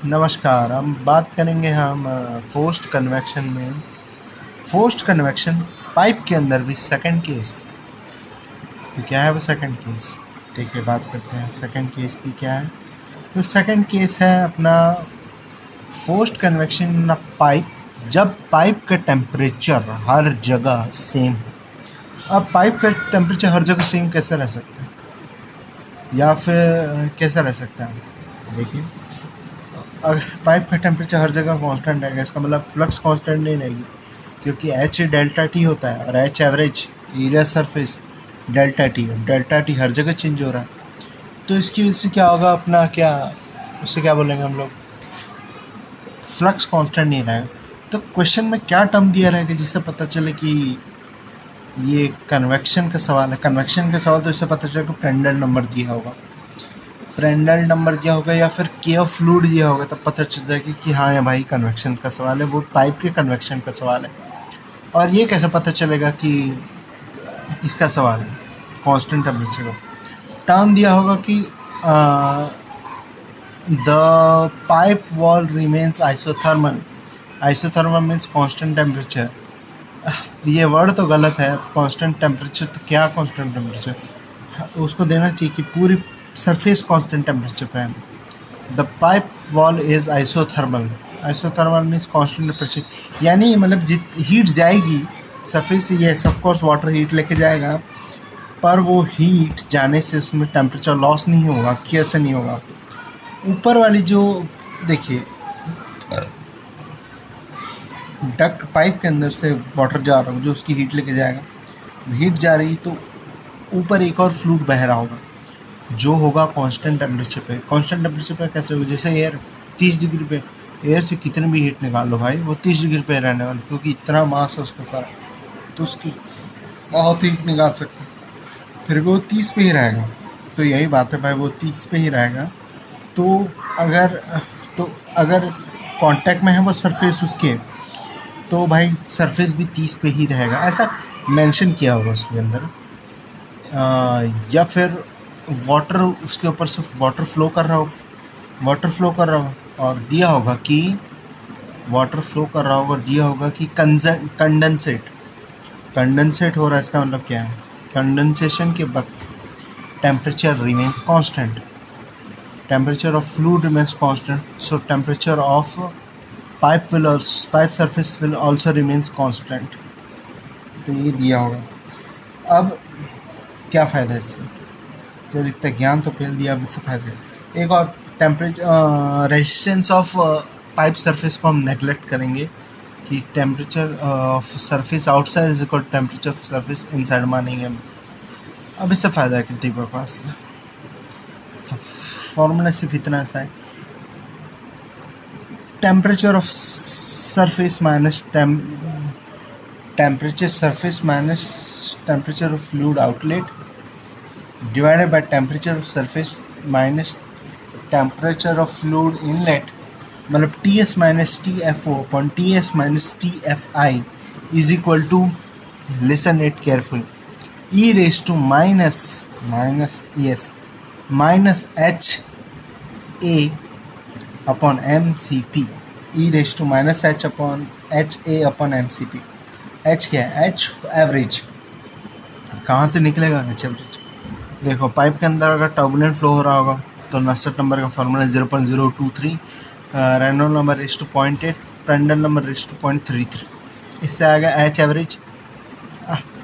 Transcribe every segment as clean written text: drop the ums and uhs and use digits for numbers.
नमस्कार। हम बात करेंगे फोर्स्ड कन्वेक्शन में फोर्स्ड कन्वेक्शन पाइप के अंदर भी सेकंड केस। तो क्या है वो सेकंड केस? देखिए, बात करते हैं सेकंड केस की क्या है। तो सेकंड केस है अपना फोर्स्ड कन्वेक्शन इन अ पाइप, जब पाइप का टेम्परेचर हर जगह सेम। अब पाइप का टेम्परेचर हर जगह सेम कैसे रह सकता है, या फिर कैसे रह सकता है? देखिए, अगर पाइप का टेम्परेचर हर जगह कांस्टेंट रहेगा, इसका मतलब फ्लक्स कांस्टेंट नहीं रहेगी, क्योंकि एच डेल्टा टी होता है और H average area surface delta T हर जगह चेंज हो रहा है। तो इसकी वजह से क्या होगा, अपना क्या उससे क्या बोलेंगे हम लोग, फ्लक्स कांस्टेंट नहीं रहेगा। तो क्वेश्चन में क्या टर्म दिया रहेगा जिससे पता चले कि ये कन्वेक्शन का सवाल है। कन्वेक्शन का सवाल तो इससे पता चलेगा फ्रेंडल नंबर दिया होगा, फ्रेंडल नंबर दिया होगा या फिर के ऑफ फ्लूइड दिया होगा, तब पता चल जाएगा कि हाँ, ये भाई कन्वेक्शन का सवाल है, वो पाइप के कन्वेक्शन का सवाल है। और ये कैसे पता चलेगा कि इसका सवाल है कांस्टेंट टेम्परेचर का? टर्म दिया होगा कि the pipe wall remains isothermal. Isothermal means constant temperature. ये वर्ड तो गलत है, कांस्टेंट टेम्परेचर तो क्या कांस्टेंट टेम्परेचर, उसको देना चाहिए कि पूरी सरफेस कांस्टेंट टेम्परेचर पे है। The pipe wall is isothermal. Isothermal means constant temperature, यानी मतलब हीट जाएगी सरफेस से, yes of course water heat लेके जाएगा, पर वो हीट जाने से उसमें टेम्परेचर लॉस नहीं होगा। कैसे नहीं होगा? ऊपर वाली जो देखिए डक्ट पाइप के अंदर से वाटर जा रहा हो जो उसकी हीट लेके जाएगा, हीट जा रही तो ऊपर एक और फ्लूइड बह रहा होगा जो होगा कांस्टेंट टेम्परेचर पे। कांस्टेंट टेम्परेचर पे कैसे होगा? जैसे एयर 30 डिग्री पे, एयर से कितनी भी हीट निकाल लो भाई, वो 30 डिग्री पे रहने वाला, क्योंकि इतना मास है उसके साथ, तो उसकी बहुत हीट निकाल सकते, फिर भी वो 30 पे ही रहेगा। तो यही बात है भाई, वो 30 पे ही रहेगा। तो अगर अगर कांटेक्ट में है वो सरफेस उसके, तो भाई सरफेस भी 30 पे ही रहेगा, ऐसा मेंशन किया होगा उसके अंदर। या फिर वाटर उसके ऊपर से वाटर फ्लो कर रहा हो और दिया होगा कि वाटर फ्लो कर रहा होगा और दिया होगा कि कंडेंसेट हो रहा है। इसका मतलब क्या है? कंडेंसेशन के वक्त temperature remains constant, temperature of fluid remains constant, so temperature of pipe surface will also remains constant. तो ये दिया होगा। अब क्या फ़ायदा है इससे? तो इतना ज्ञान तो पहले दिया, अब इससे फ़ायदा है। एक और temperature resistance of pipe surface को हम नेगलेक्ट करेंगे कि temperature of surface outside is equal temperature of surface inside मानेंगे हम। अब इससे फ़ायदा है कितने के पास? फॉर्मूला सिर्फ इतना सा है, temperature of surface minus temperature surface minus temperature of fluid outlet divided by temperature of surface minus temperature of fluid inlet, मतलब Ts minus TFO upon Ts minus TFI is equal to, listen it careful, e raise to minus HA upon MCP, e raise to minus H upon HA upon MCP। H क्या है? H average. कहाँ से निकलेगा H average? देखो, pipe के अंदर अगर turbulent flow हो रहा होगा तो नस्सेट नंबर का formula 0.023, Reynolds number raise to 0.8, Prandtl number raise to 0.33। इससे आ गया एच एवरेज।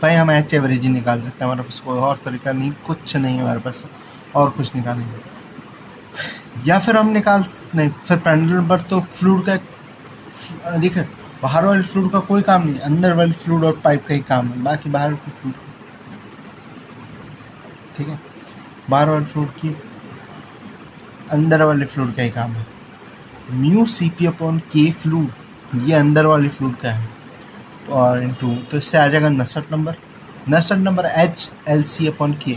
भाई हम एच एवरेज ही निकाल सकते हैं, हमारे पास कोई और तरीका नहीं, कुछ नहीं है हमारे पास और कुछ निकालेंगे। या फिर हम फिर प्रांड्टल नंबर तो फ्लूइड का, देखिए बाहर वाले फ्लूइड का कोई काम नहीं, अंदर वाले फ्लूइड और पाइप का ही काम है, बाकी बाहर की फ्लूइड, ठीक है, बाहर वाले फ्लूइड की अंदर वाले फ्लूइड का ही काम है। Mu CP upon K fluid, ये अंदर वाली फ्लूइड का है, और इनटू, तो इससे आ जाएगा नस्सेट नंबर HLC अपॉन K।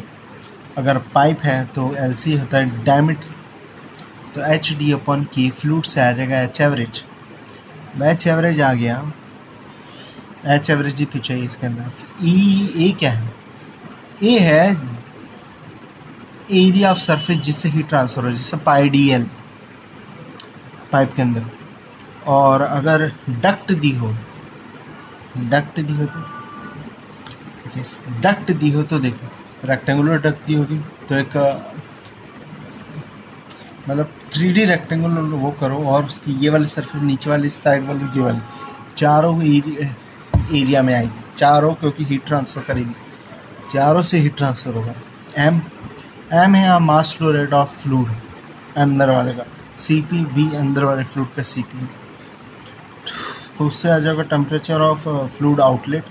अगर पाइप है तो LC होता है डायमीटर, तो HD अपॉन K फ्लूइड से आ जाएगा H एवरेज। H एवरेज आ गया, H एवरेज ही तो चाहिए इसके अंदर। A क्या है? A है एरिया ऑफ सरफेस जिससे हीट ट्रांसफर हो, जैसे पाई DL, पाइप के अंदर। और अगर डक्ट दी हो तो देखो रेक्टेंगुलर डक्ट दी होगी तो एक मतलब 3D रेक्टेंगुलर वो करो और उसकी ये वाली सरफेस नीचे वाली साइड वाली ये वाली चारों एरिया में आएगी, चारों क्योंकि हीट ट्रांसफ़र करेगी, चारों से हीट ट्रांसफ़र होगा। एम है mass flow rate of fluid अंदर वाले का, CP भी अंदर वाले फ्लूड का CP है। तो उससे आ जाएगा temperature of fluid outlet.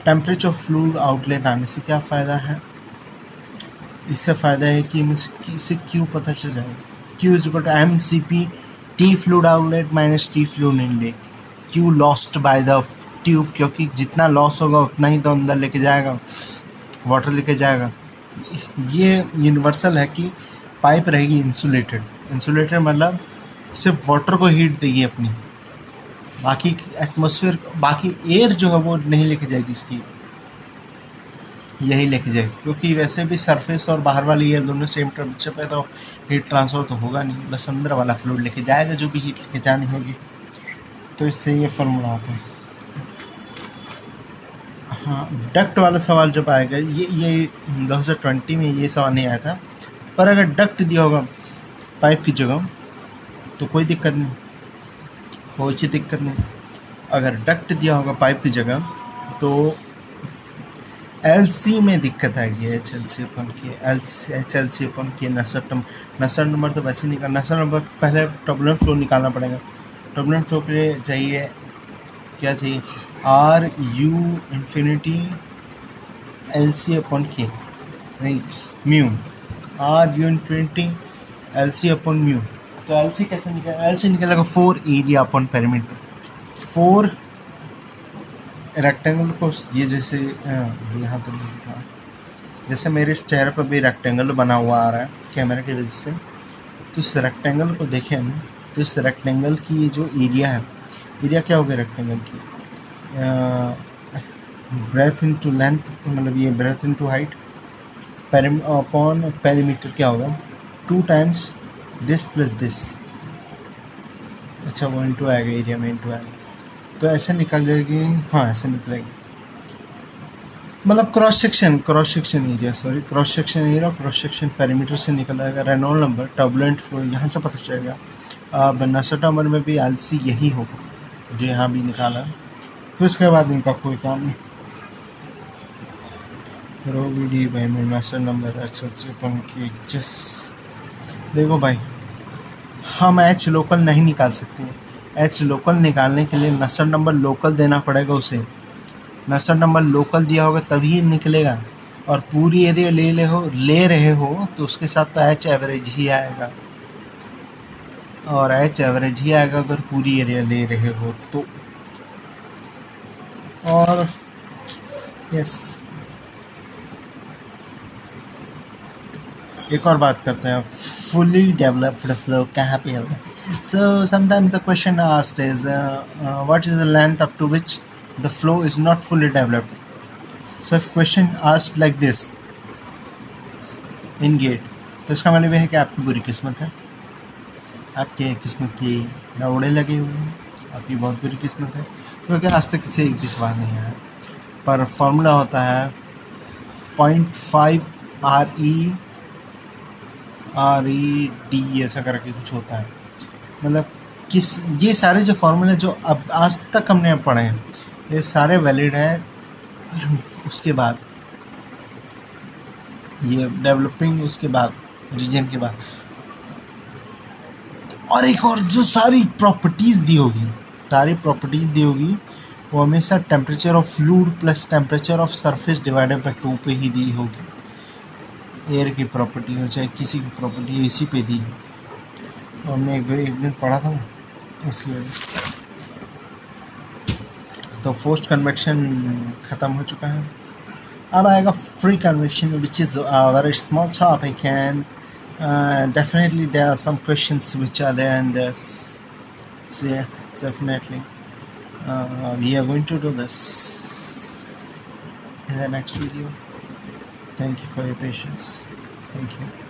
Temperature of fluid outlet आने से क्या फ़ायदा है, इससे फ़ायदा है कि इससे Q पता चल जाएगा। Q is equal to MCP T fluid outlet minus T fluid inlet. Q lost by the tube, क्योंकि जितना लॉस होगा उतना ही तो अंदर लेके जाएगा, वाटर लेके जाएगा। ये यूनिवर्सल है कि पाइप रहेगी इंसुलेटेड मतलब सिर्फ वाटर को हीट देगी अपनी, बाकी एटमॉस्फेयर बाकी एयर जो है वो नहीं लेके जाएगी, इसकी यही लेके जाएगी, क्योंकि वैसे भी सरफेस और बाहर वाली एयर दोनों सेम टेम्परेचर पे तो हीट ट्रांसफ़र तो होगा नहीं, बस अंदर वाला फ्लूइड लेके जाएगा जो भी हीट लेके जानी होगी। तो इससे ये फॉर्मूला आता है। हाँ, डक्ट वाला सवाल जब आएगा, ये 2020 में ये सवाल नहीं आया था, पर अगर डक्ट दिया होगा पाइप की जगह तो कोई दिक्कत नहीं, कोई सी दिक्कत नहीं। अगर डक्ट दिया होगा पाइप की जगह तो LC में दिक्कत आएगी, HLC अपन के नसर नंबर तो वैसे निकाल, नसर नंबर पहले टर्बुलेंट फ्लो निकालना पड़ेगा। टर्बुलेंट फ्लो के लिए चाहिए क्या चाहिए, RU इन्फिनिटी LC अपन के नहीं म्यू, RU इन्फिनिटी LC अपन म्यू। तो LC कैसे निकलेगा, LC निकलेगा 4 एरिया अपन पेरीमीटर। 4 रेक्टेंगल को ये जैसे यहाँ तो नहीं लिखा, जैसे मेरे इस चेहरे पर भी रेक्टेंगल बना हुआ आ रहा है कैमरे की वजह से, तो इस रेक्टेंगल को देखें हम, तो इस रेक्टेंगल की जो एरिया है, एरिया क्या होगा रेक्टेंगल की, ब्रेथ इनटू लेंथ, तो मतलब ये breadth into height upon perimeter क्या होगा 2 टाइम्स दिस प्लस दिस। अच्छा वो इंटू आएगा, एरिया में इंटू आएगा, तो ऐसे निकल जाएगी। हाँ ऐसे निकलेगी, मतलब क्रॉस सेक्शन पेरीमीटर से निकल आएगा। रेनॉल्ड नंबर टर्बुलेंट फ्लो यहाँ से पता चलेगा। अब नसर नंबर में भी LC यही होगा जो यहाँ भी निकाला, फिर उसके बाद इनका कोई काम नहीं। रो वीडी भाई में नसर नंबर HLC अपन की जिस देखो भाई, हम H लोकल नहीं निकाल सकते। H लोकल निकालने के लिए नसर नंबर लोकल देना पड़ेगा उसे, नसर नंबर लोकल दिया होगा तभी निकलेगा। और पूरी एरिया ले रहे हो तो उसके साथ तो H एवरेज ही आएगा, और H एवरेज ही आएगा अगर पूरी एरिया ले रहे हो तो। और यस, एक और बात करते हैं, फुली डेवलप्ड फ्लो कहाँ पे होगा। So sometimes the question asked is what is the length up to which the flow is not fully developed. So if question asked like this in gate, तो इसका मतलब है कि आपकी बुरी किस्मत है, आपके किस्मत की नवड़े लगे हुए हैं, आपकी बहुत बुरी किस्मत है, क्योंकि आज तक किसी एक भी सवाल नहीं आया। पर फॉर्मूला होता है 0.5 RED ऐसा करके कुछ होता है, मतलब ये सारे जो फार्मूले जो अब आज तक हमने पढ़े हैं ये सारे वैलिड हैं। उसके बाद ये डेवलपिंग, उसके बाद रीजन के बाद, और एक और जो सारी प्रॉपर्टीज़ दी होगी वो हमेशा temperature of fluid plus temperature of surface divided by 2 पे ही दी होगी। एयर की प्रॉपर्टी हो चाहे किसी की प्रॉपर्टी इसी पे दी, और हमने एक दिन पढ़ा था उसकी वजह। तो फोर्स्ड कन्वेक्शन ख़त्म हो चुका है, अब आएगा free convection which is very small topic and definitely there are some questions which are there in this, so yeah, definitely we are going to do this in the next video. Thank you for your patience. Thank you.